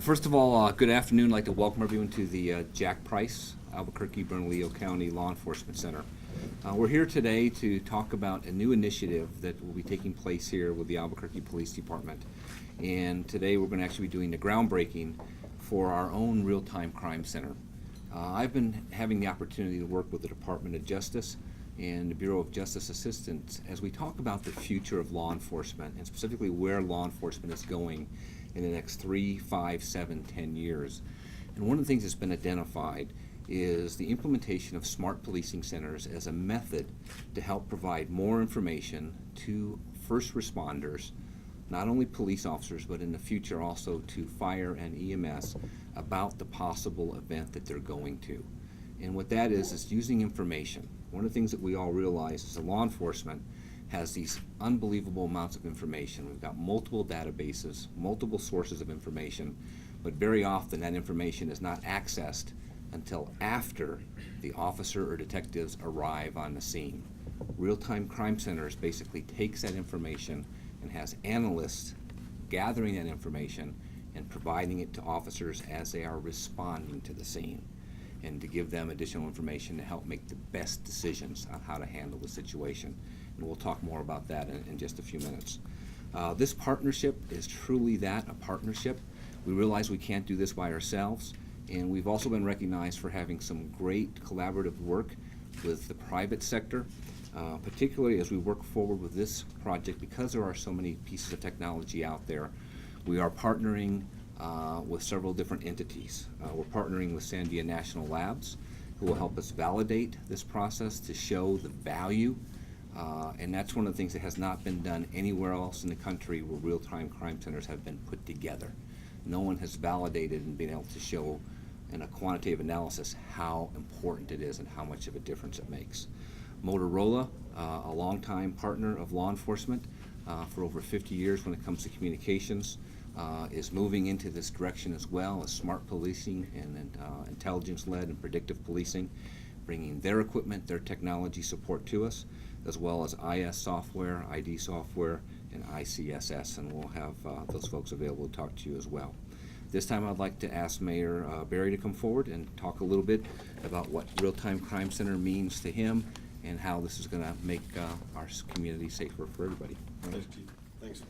Well, first of all, good afternoon. I'd like to welcome everyone to the Jack Price, Albuquerque, Bernalillo County Law Enforcement Center. We're here today to talk about a new initiative that will be taking place here with the Albuquerque Police Department. And today we're going to actually be doing the groundbreaking for our own real-time crime center. I've been having the opportunity to work with the Department of Justice and the Bureau of Justice Assistance as we talk about the future of law enforcement and specifically where law enforcement is going in the next 3, 5, 7, 10 years. And one of the things that's been identified is the implementation of smart policing centers as a method to help provide more information to first responders, not only police officers, but in the future also to fire and EMS about the possible event that they're going to. And what that is using information. One of the things that we all realize is that law enforcement has these unbelievable amounts of information. We've got multiple databases, multiple sources of information, but very often that information is not accessed until after the officer or detectives arrive on the scene. Real-time crime centers basically takes that information and has analysts gathering that information and providing it to officers as they are responding to the scene, and to give them additional information to help make the best decisions on how to handle the situation. And we'll talk more about that in just a few minutes. This partnership is truly that, a partnership. We realize we can't do this by ourselves, and we've also been recognized for having some great collaborative work with the private sector, particularly as we work forward with this project. Because there are so many pieces of technology out there, we are partnering with several different entities. We're partnering with Sandia National Labs, who will help us validate this process to show the value, and that's one of the things that has not been done anywhere else in the country where real-time crime centers have been put together. No one has validated and been able to show in a quantitative analysis how important it is and how much of a difference it makes. Motorola, a longtime partner of law enforcement for over 50 years when it comes to communications, is moving into this direction as well as smart policing and intelligence-led and predictive policing, bringing their equipment, their technology support to us, as well as IS software, ID software, and ICSS, and we'll have those folks available to talk to you as well. This time I'd like to ask Mayor Berry to come forward and talk a little bit about what Real-Time Crime Center means to him and how this is going to make our community safer for everybody. Thanks, Chief. Thanks.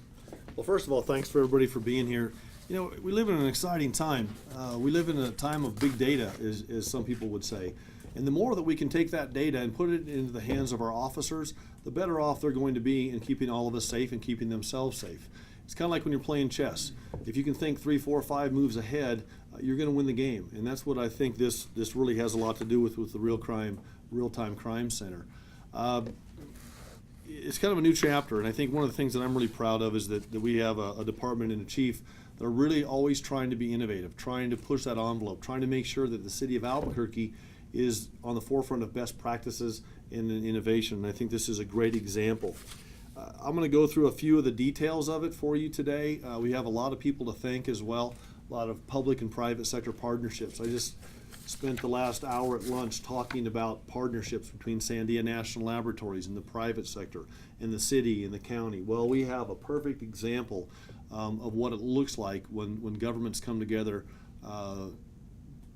Well, first of all, thanks for everybody for being here. You know, we live in an exciting time. We live in a time of big data, as some people would say. And the more that we can take that data and put it into the hands of our officers, the better off they're going to be in keeping all of us safe and keeping themselves safe. It's kind of like when you're playing chess. If you can think 3, 4, 5 moves ahead, you're going to win the game. And that's what I think this really has a lot to do with the Real-Time Crime Center. It's kind of a new chapter, and I think one of the things that I'm really proud of is that we have a department and a chief that are really always trying to be innovative, trying to push that envelope, trying to make sure that the city of Albuquerque is on the forefront of best practices and innovation. And I think this is a great example. I'm going to go through a few of the details of it for you today. We have a lot of people to thank as well, a lot of public and private sector partnerships. I just spent the last hour at lunch talking about partnerships between Sandia National Laboratories and the private sector and the city and the county. Well, we have a perfect example of what it looks like when governments come together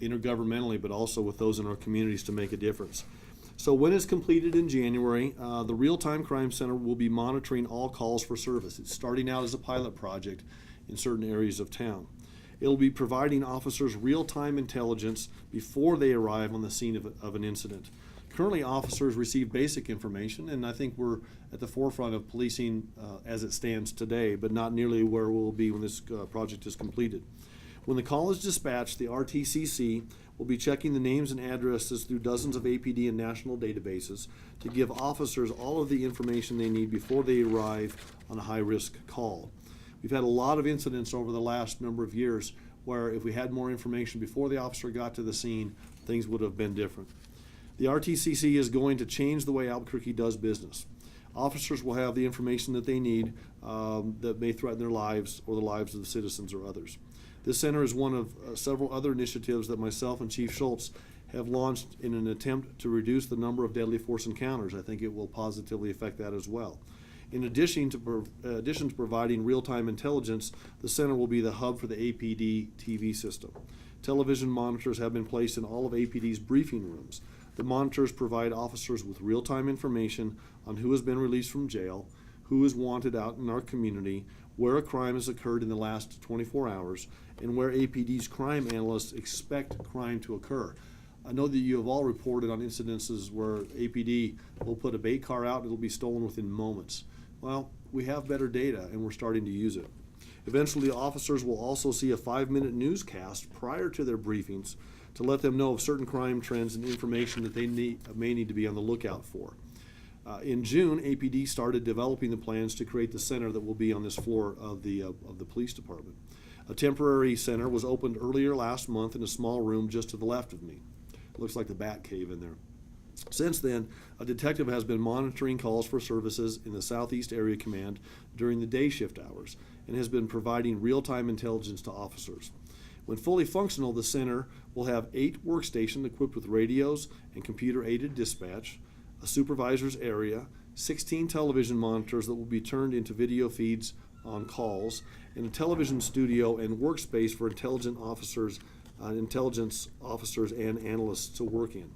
intergovernmentally, but also with those in our communities to make a difference. So when it's completed in January, the Real-Time Crime Center will be monitoring all calls for service. It's starting out as a pilot project in certain areas of town. It'll be providing officers real-time intelligence before they arrive on the scene of an incident. Currently, officers receive basic information, and I think we're at the forefront of policing as it stands today, but not nearly where we'll be when this project is completed. When the call is dispatched, the RTCC will be checking the names and addresses through dozens of APD and national databases to give officers all of the information they need before they arrive on a high-risk call. We've had a lot of incidents over the last number of years where if we had more information before the officer got to the scene, things would have been different. The RTCC is going to change the way Albuquerque does business. Officers will have the information that they need that may threaten their lives or the lives of the citizens or others. This center is one of several other initiatives that myself and Chief Schultz have launched in an attempt to reduce the number of deadly force encounters. I think it will positively affect that as well. In addition to providing real-time intelligence, the center will be the hub for the APD TV system. Television monitors have been placed in all of APD's briefing rooms. The monitors provide officers with real-time information on who has been released from jail, who is wanted out in our community, where a crime has occurred in the last 24 hours, and where APD's crime analysts expect crime to occur. I know that you have all reported on incidences where APD will put a bait car out and it'll be stolen within moments. Well, we have better data and we're starting to use it. Eventually, officers will also see a 5-minute newscast prior to their briefings to let them know of certain crime trends and information that they may need to be on the lookout for. In June, APD started developing the plans to create the center that will be on this floor of the police department. A temporary center was opened earlier last month in a small room just to the left of me. It looks like the Bat Cave in there. Since then, a detective has been monitoring calls for services in the Southeast Area Command during the day shift hours and has been providing real-time intelligence to officers. When fully functional, the center will have 8 workstations equipped with radios and computer-aided dispatch, a supervisor's area, 16 television monitors that will be turned into video feeds on calls, and a television studio and workspace for intelligence officers and analysts to work in.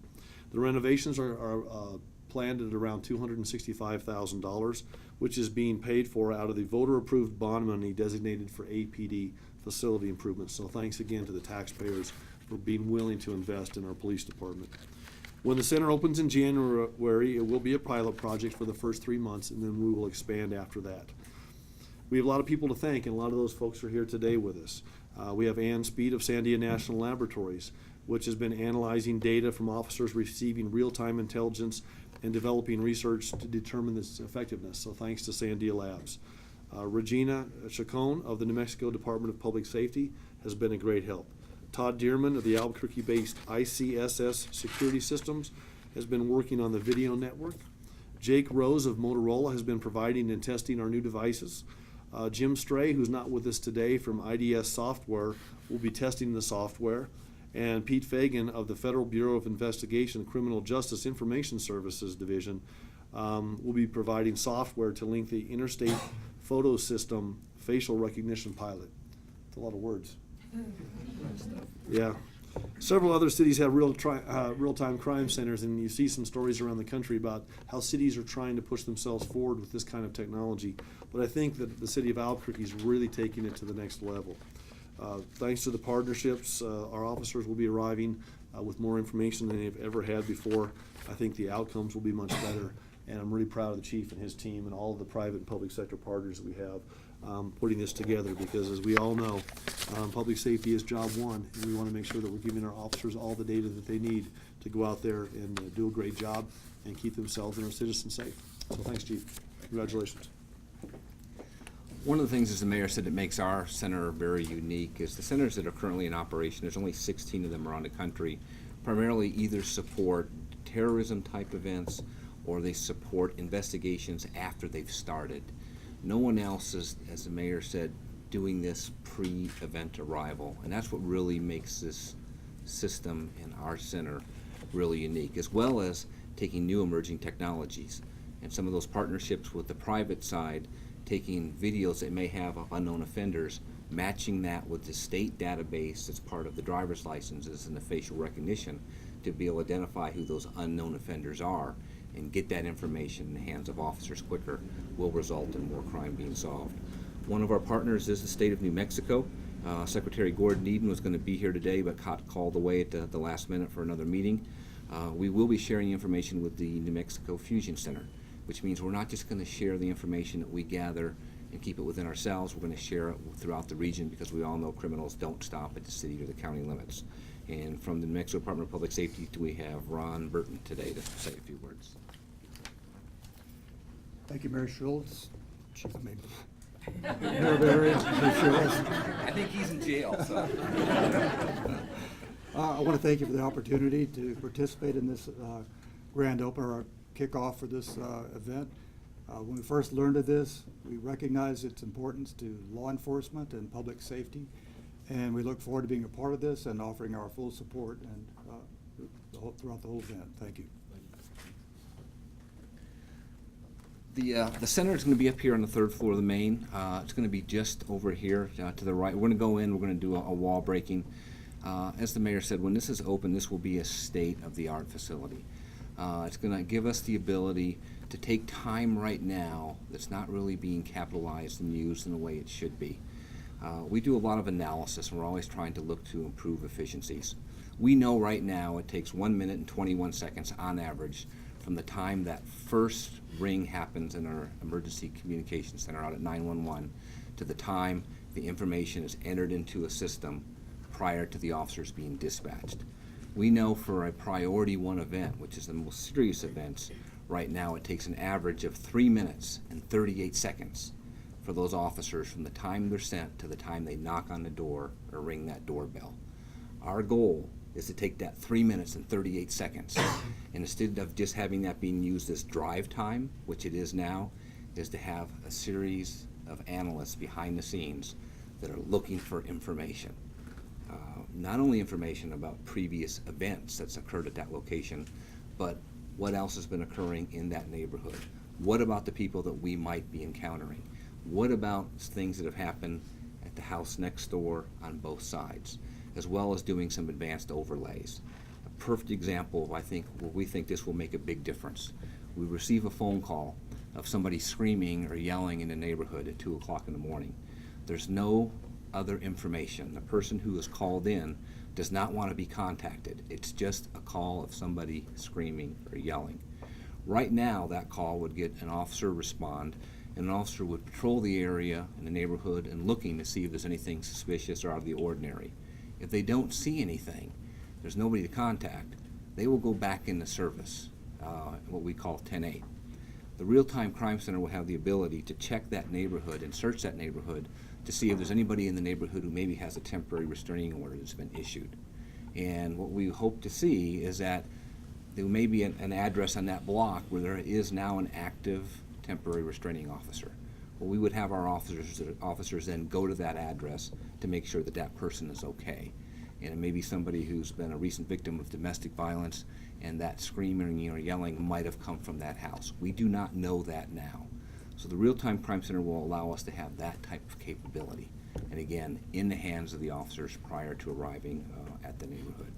The renovations are planned at around $265,000, which is being paid for out of the voter-approved bond money designated for APD facility improvements. So thanks again to the taxpayers for being willing to invest in our police department. When the center opens in January, it will be a pilot project for the first 3 months, and then we will expand after that. We have a lot of people to thank, and a lot of those folks are here today with us. We have Ann Speed of Sandia National Laboratories, which has been analyzing data from officers receiving real-time intelligence and developing research to determine its effectiveness. So thanks to Sandia Labs. Regina Chacon of the New Mexico Department of Public Safety has been a great help. Todd Dearman of the Albuquerque-based ICSS Security Systems has been working on the video network. Jake Rose of Motorola has been providing and testing our new devices. Jim Stray, who's not with us today from IDS Software, will be testing the software. And Pete Fagan of the Federal Bureau of Investigation Criminal Justice Information Services Division will be providing software to link the Interstate Photo System facial recognition pilot. It's a lot of words. Yeah. Several other cities have real-time crime centers, and you see some stories around the country about how cities are trying to push themselves forward with this kind of technology. But I think that the city of Albuquerque is really taking it to the next level. Thanks to the partnerships, our officers will be arriving with more information than they've ever had before. I think the outcomes will be much better, and I'm really proud of the chief and his team and all of the private and public sector partners that we have putting this together, because as we all know, public safety is job one, and we want to make sure that we're giving our officers all the data that they need to go out there and do a great job and keep themselves and our citizens safe. So thanks, Chief. Congratulations. One of the things, as the mayor said, that makes our center very unique is the centers that are currently in operation, there's only 16 of them around the country, primarily either support terrorism type events or they support investigations after they've started. No one else is, as the mayor said, doing this pre-event arrival, and that's what really makes this system in our center really unique, as well as taking new emerging technologies and some of those partnerships with the private side, taking videos that may have of unknown offenders, matching that with the state database that's part of the driver's licenses and the facial recognition to be able to identify who those unknown offenders are and get that information in the hands of officers quicker will result in more crime being solved. One of our partners is the state of New Mexico. Secretary Gordon Eden was going to be here today but got called away at the last minute for another meeting. We will be sharing information with the New Mexico Fusion Center, which means we're not just going to share the information that we gather and keep it within ourselves. We're going to share it throughout the region, because we all know criminals don't stop at the city or the county limits. And from the New Mexico Department of Public Safety, we have Ron Burton today to say a few words. Thank you, Mayor Schultz. Chief Mayor Barry, Mayor Schultz. I think he's in jail, so. I want to thank you for the opportunity to participate in this grand opener, or kickoff for this event. When we first learned of this, we recognized its importance to law enforcement and public safety, and we look forward to being a part of this and offering our full support and throughout the whole event. Thank you. The center is going to be up here on the third floor of the main. It's going to be just over here to the right. We're going to go in. We're going to do a wall breaking. As the mayor said, when this is open, this will be a state-of-the-art facility. It's going to give us the ability to take time right now that's not really being capitalized and used in the way it should be. We do a lot of analysis, and we're always trying to look to improve efficiencies. We know right now it takes 1 minute and 21 seconds on average from the time that first ring happens in our emergency communication center out at 911 to the time the information is entered into a system prior to the officers being dispatched. We know for a priority 1 event, which is the most serious events, right now it takes an average of 3 minutes and 38 seconds for those officers from the time they're sent to the time they knock on the door or ring that doorbell. Our goal is to take that 3 minutes and 38 seconds, and instead of just having that being used as drive time, which it is now, is to have a series of analysts behind the scenes that are looking for information. Not only information about previous events that's occurred at that location, but what else has been occurring in that neighborhood. What about the people that we might be encountering? What about things that have happened at the house next door on both sides, as well as doing some advanced overlays. A perfect example of, I think, where we think this will make a big difference. We receive a phone call of somebody screaming or yelling in the neighborhood at 2 o'clock in the morning. There's no other information. The person who is called in does not want to be contacted. It's just a call of somebody screaming or yelling. Right now, that call would get an officer respond, and an officer would patrol the area in the neighborhood and looking to see if there's anything suspicious or out of the ordinary. If they don't see anything, there's nobody to contact, they will go back into service, what we call 10-8. The Real-Time Crime Center will have the ability to check that neighborhood and search that neighborhood to see if there's anybody in the neighborhood who maybe has a temporary restraining order that's been issued. And what we hope to see is that there may be an address on that block where there is now an active temporary restraining officer. Well, we would have our officers then go to that address to make sure that that person is okay. And it may be somebody who's been a recent victim of domestic violence, and that screaming or yelling might have come from that house. We do not know that now. So the Real-Time Crime Center will allow us to have that type of capability. And again, in the hands of the officers prior to arriving at the neighborhood.